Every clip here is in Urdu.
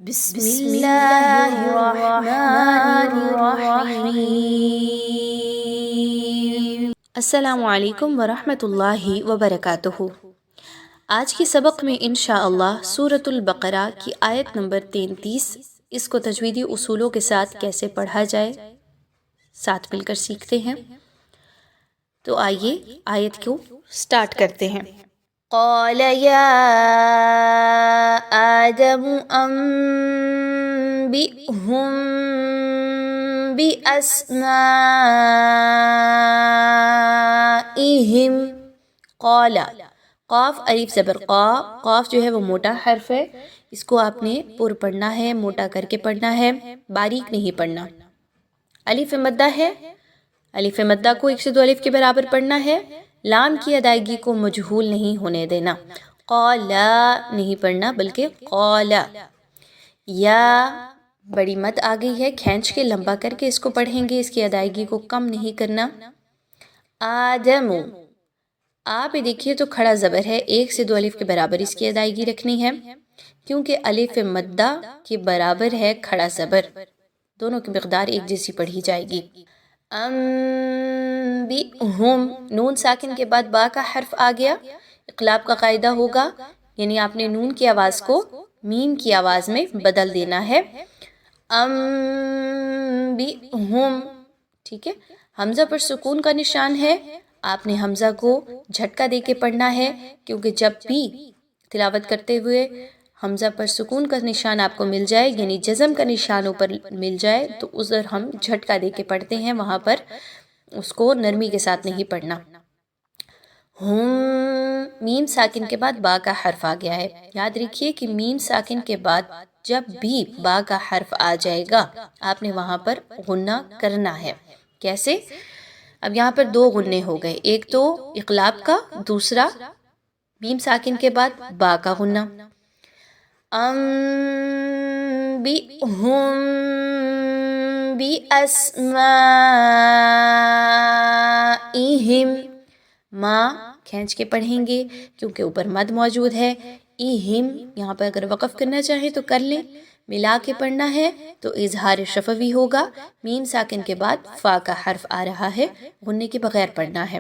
بسم اللہ الرحمن الرحیم۔ السلام علیکم ورحمۃ اللہ وبرکاتہ۔ آج کے سبق میں انشاءاللہ سورۃ البقرہ کی آیت نمبر 33 اس کو تجویدی اصولوں کے ساتھ کیسے پڑھا جائے ساتھ مل کر سیکھتے ہیں۔ تو آئیے آیت کو سٹارٹ کرتے ہیں۔ قال یا آدم انبئهم بأسمائهم۔ قال، قاف الف زبر قا، قاف جو ہے وہ موٹا حرف ہے، اس کو آپ نے پر پڑھنا ہے، موٹا کر کے پڑھنا ہے، باریک نہیں پڑھنا۔ الف مدہ ہے، الف مدہ کو 1 سے 2 الف کے برابر پڑھنا ہے۔ لام کی ادائیگی کو مجہول نہیں ہونے دینا، قالا نہیں پڑھنا بلکہ قالا۔ یا بڑی مد آ گئی ہے، کھینچ کے لمبا کر کے اس کو پڑھیں گے، اس کی ادائیگی کو کم نہیں کرنا۔ آدم، آپ دیکھیے تو کھڑا زبر ہے، 1 سے 2 الف کے برابر اس کی ادائیگی رکھنی ہے، کیونکہ الف مدہ کے برابر ہے کھڑا زبر، دونوں کی مقدار ایک جیسی پڑھی جائے گی۔ انبئهم، نون ساکن کے بعد با کا حرف آ گیا، اقلاب کا قاعدہ ہوگا، یعنی آپ نے نون کی آواز کو میم کی آواز میں بدل دینا ہے۔ انبئهم، ٹھیک ہے۔ حمزہ پر سکون کا نشان ہے، آپ نے حمزہ کو جھٹکا دے کے پڑھنا ہے، کیونکہ جب بھی تلاوت کرتے ہوئے حمزہ پر سکون کا نشان آپ کو مل جائے، یعنی جزم کا نشان اوپر مل جائے، تو ادھر ہم جھٹکا دے کے پڑھتے ہیں، وہاں پر اس کو نرمی کے ساتھ نہیں پڑھنا۔ ہم، میم ساکن کے بعد با کا حرف آ گیا ہے، یاد رکھیے کہ میم ساکن کے بعد جب بھی با کا حرف آ جائے گا آپ نے وہاں پر غنہ کرنا ہے۔ کیسے؟ اب یہاں پر 2 غنّے ہو گئے، ایک تو اقلاب کا، دوسرا میم ساکن کے بعد با کا غنہ۔ انبئهم بأسمائهم، ماں کھینچ کے پڑھیں گے کیونکہ اوپر مد موجود ہے۔ اہم، یہاں پر اگر وقف کرنا چاہیں تو کر لیں، ملا کے پڑھنا ہے تو اظہار شفوی ہوگا، میم ساکن کے بعد فا کا حرف آ رہا ہے، غنّے کے بغیر پڑھنا ہے۔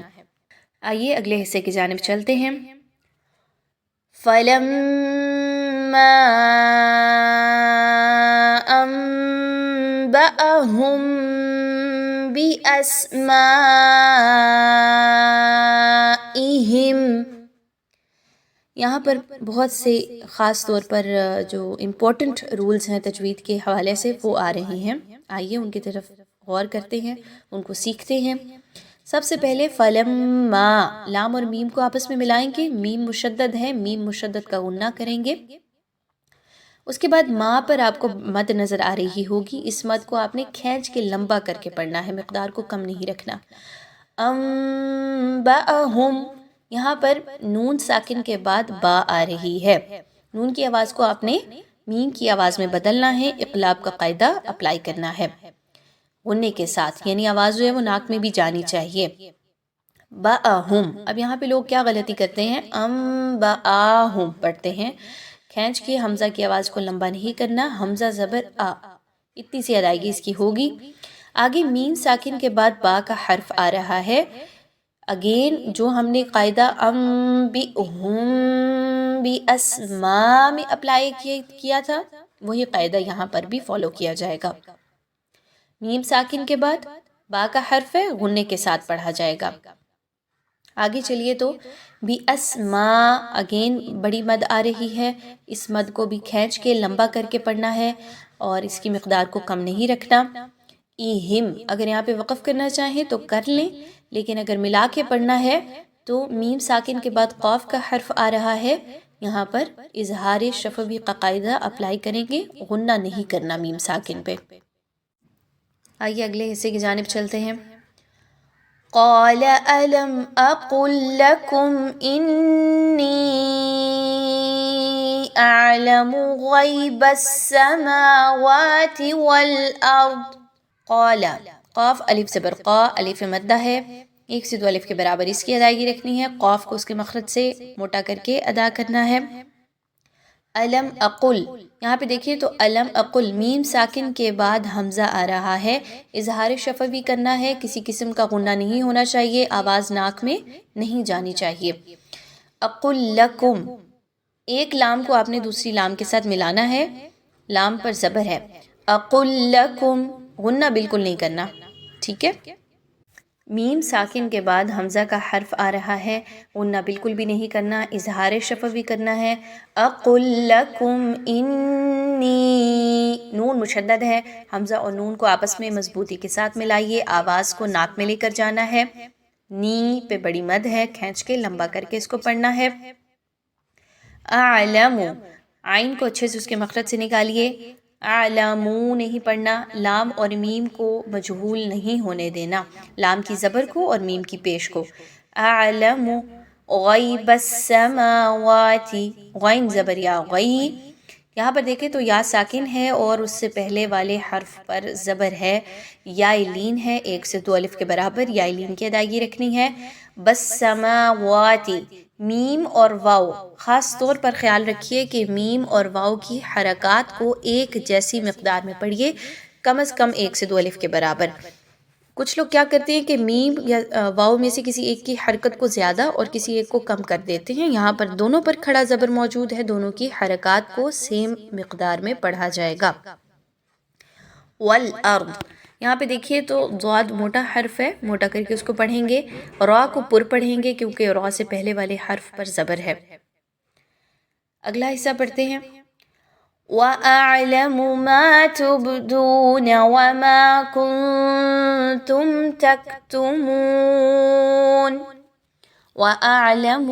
آئیے اگلے حصے کی جانب چلتے ہیں۔ فَلَمَّا أَنبَأَهُم بِأَسْمَائِهِمْ، یہاں پر بہت سے خاص طور پر جو امپورٹنٹ رولز ہیں تجوید کے حوالے سے وہ آ رہے ہیں، آئیے ان کی طرف غور کرتے ہیں، ان کو سیکھتے ہیں۔ سب سے پہلے فلما، لام اور میم کو آپس میں ملائیں گے، میم مشدد ہے، میم مشدد کا غنہ کریں گے۔ اس کے بعد ماں پر آپ کو مد نظر آ رہی ہوگی، اس مد کو آپ نے کھینچ کے لمبا کر کے پڑھنا ہے، مقدار کو کم نہیں رکھنا۔ انبأهم، یہاں پر نون ساکن کے بعد با آ رہی ہے، نون کی آواز کو آپ نے میم کی آواز میں بدلنا ہے، اقلاب کا قاعدہ اپلائی کرنا ہے غنّے کے ساتھ، یعنی آواز جو ہے وہ ناک میں بھی جانی چاہیے۔ بأہم، اب یہاں پہ لوگ کیا غلطی کرتے ہیں، انبأہم پڑھتے ہیں، کھینچ کے حمزہ کی آواز کو لمبا نہیں کرنا، حمزہ زبر آ، اتنی سی ادائیگی اس کی ہوگی۔ آگے میم ساکن کے بعد با کا حرف آ رہا ہے، اگین جو ہم نے قاعدہ انبئهم بأسماء میں اپلائی کیا تھا، وہی قاعدہ یہاں پر بھی فالو کیا جائے گا۔ میم ساکن کے بعد با کا حرف ہے، غنّے کے ساتھ پڑھا جائے گا۔ آگے چلیے تو بأسماء، اگین بڑی مد آ رہی ہے، اس مد کو بھی کھینچ کے لمبا کر کے پڑھنا ہے اور اس کی مقدار کو کم نہیں رکھنا۔ ایہم، اگر یہاں پہ وقف کرنا چاہیں تو کر لیں، لیکن اگر ملا کے پڑھنا ہے تو میم ساکن کے بعد قاف کا حرف آ رہا ہے، یہاں پر اظہار شفوی کا قاعدہ اپلائی کریں گے، غنہ نہیں کرنا میم ساکن پہ۔ آئیے اگلے حصے کی جانب چلتے ہیں۔ قال ألم أقل لكم إني أعلم غيب السماوات والأرض۔ قال، قاف الف زبر قا، الف مدہ ہے، 1 سے 2 الف کے برابر اس کی ادائیگی رکھنی ہے، قاف کو اس کے مخرج سے موٹا کر کے ادا کرنا ہے۔ علم اقل، یہاں پہ دیکھیے تو علم اقل میم ساکن کے بعد حمزہ آ رہا ہے، اظہار شفوی کرنا ہے، کسی قسم کا غنہ نہیں ہونا چاہیے، آواز ناک میں نہیں جانی چاہیے۔ اقل لکم، ایک لام کو آپ نے دوسری لام کے ساتھ ملانا ہے، لام پر زبر ہے، اقل لکم، غنہ بالکل نہیں کرنا، ٹھیک ہے۔ میم ساکن کے بعد حمزہ کا حرف آ رہا ہے، غنہ بالکل بھی نہیں کرنا، اظہار شفوی کرنا ہے۔ اقل لکم انی، نون مشدد ہے، حمزہ اور نون کو آپس میں مضبوطی کے ساتھ ملائیے، آواز کو ناک میں لے کر جانا ہے، نی پہ بڑی مد ہے، کھینچ کے لمبا کر کے اس کو پڑھنا ہے۔ اعلم، عین کو اچھے سے اس کے مخرج سے نکالیے، اعلمو نہیں پڑھنا، لام اور میم کو مجہول نہیں ہونے دینا، لام کی زبر کو اور میم کی پیش کو۔ اعلم غیب السماوات، غین زبر یا غی، یہاں پر دیکھیں تو یا ساکن ہے اور اس سے پہلے والے حرف پر زبر ہے، یا لین ہے، 1 سے 2 الف کے برابر یا لین کی ادائیگی رکھنی ہے۔ بسماوات، میم اور واو، خاص طور پر خیال رکھیے کہ میم اور واو کی حرکات کو ایک جیسی مقدار میں پڑھیے، کم از کم 1 سے 2 الف کے برابر۔ کچھ لوگ کیا کرتے ہیں کہ میم یا واو میں سے کسی ایک کی حرکت کو زیادہ اور کسی ایک کو کم کر دیتے ہیں، یہاں پر دونوں پر کھڑا زبر موجود ہے، دونوں کی حرکات کو سیم مقدار میں پڑھا جائے گا۔ والارض، یہاں پہ دیکھیے تو ضاد موٹا حرف ہے، موٹا کر کے اس کو پڑھیں گے، را کو پر پڑھیں گے کیونکہ را سے پہلے والے حرف پر زبر ہے۔ اگلا حصہ پڑھتے ہیں۔ وَأَعْلَمُ مَا تُبْدُونَ وَمَا كُنْتُمْ تَكْتُمُونَ۔ وَأَعْلَمُ،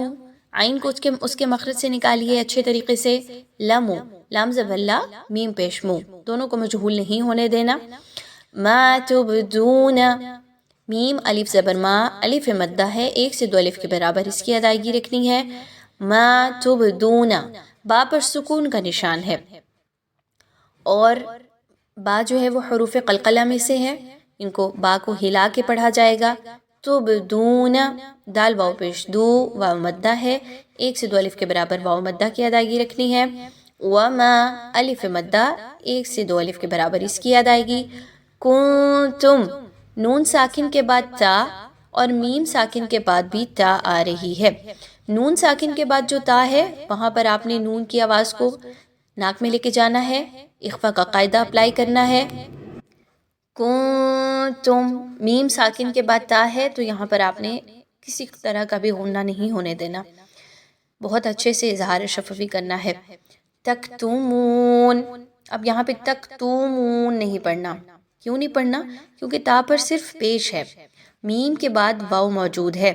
عین کو اس کے مخرج سے نکالیے اچھے طریقے سے، لمو، لام زبر لا، میم پیش مو، دونوں کو مجہول نہیں ہونے دینا۔ ما تبدون، میم الف زبر ما، الف مدہ ہے، 1 سے 2 الف کے برابر اس کی ادائیگی رکھنی ہے۔ ما تبدون، با پر سکون کا نشان ہے، اور با جو ہے وہ حروف قلقلہ میں سے ہے، ان کو با کو ہلا کے پڑھا جائے گا۔ تبدون، دال واو پیش دو، واو مدہ ہے، 1 سے 2 الف کے برابر واو مدہ کی ادائیگی رکھنی ہے۔ وما، الف مدہ، 1 سے 2 الف کے برابر اس کی ادائیگی۔ کنتم، نون ساکن کے بعد تا اور میم ساکن کے بعد بھی تا آ رہی ہے، نون ساکن کے بعد جو تا ہے وہاں پر آپ نے نون کی آواز کو ناک میں لے کے جانا ہے، اخفا کا قاعدہ اپلائی کرنا ہے۔ کنتم، میم ساکن کے بعد تا ہے تو یہاں پر آپ نے کسی طرح کا بھی غنہ نہیں ہونے دینا، بہت اچھے سے اظہار شفوی کرنا ہے۔ تکتمون، اب یہاں پہ تکتمون نہیں پڑھنا، کیوں نہیں پڑھنا؟ کیونکہ تا پر صرف پیش ہے، میم کے بعد واو موجود ہے،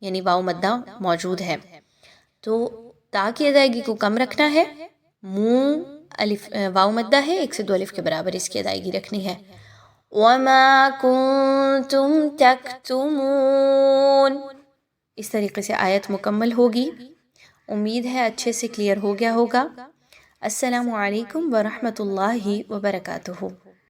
یعنی واو مدہ موجود ہے، تو تا کی ادائیگی کو کم رکھنا ہے، مو الف واو مدہ ہے، 1 سے 2 الف کے برابر اس کی ادائیگی رکھنی ہے۔ وَمَا كُنْتُمْ تَكْتُمُونَ، اس طریقے سے آیت مکمل ہوگی، امید ہے اچھے سے کلیئر ہو گیا ہوگا۔ السلام علیکم ورحمۃ اللہ وبرکاتہ۔